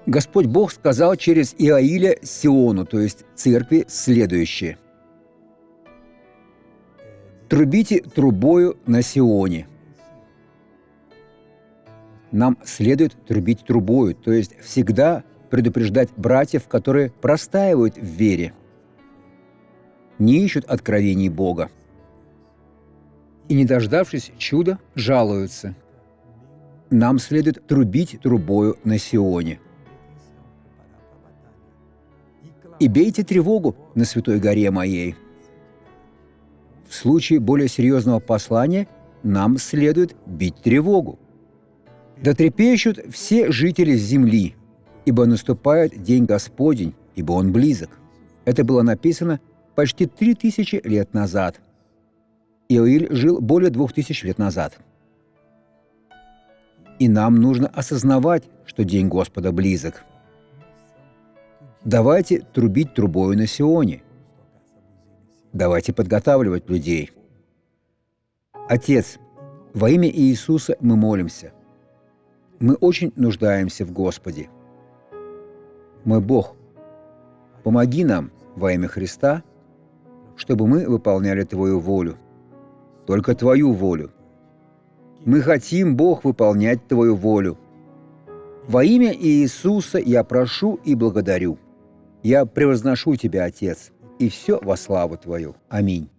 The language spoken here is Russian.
Господь Бог сказал через Иоиля Сиону, то есть церкви, следующее. «Трубите трубою на Сионе». Нам следует трубить трубою, то есть всегда предупреждать братьев, которые простаивают в вере, не ищут откровений Бога и, не дождавшись чуда, жалуются. Нам следует трубить трубою на Сионе. «И бейте тревогу на святой горе моей». В случае более серьезного послания нам следует бить тревогу. «Да трепещут все жители земли, ибо наступает день Господень, ибо Он близок». Это было написано почти 3000 лет назад. Иоиль жил более 2000 лет назад. И нам нужно осознавать, что день Господа близок. Давайте трубить трубою на Сионе. Давайте подготавливать людей. Отец, во имя Иисуса мы молимся. Мы очень нуждаемся в Господе. Мой Бог, помоги нам во имя Христа, чтобы мы выполняли Твою волю. Только Твою волю. Мы хотим, Бог, выполнять Твою волю. Во имя Иисуса я прошу и благодарю. Я превозношу Тебя, Отец, и все во славу Твою. Аминь.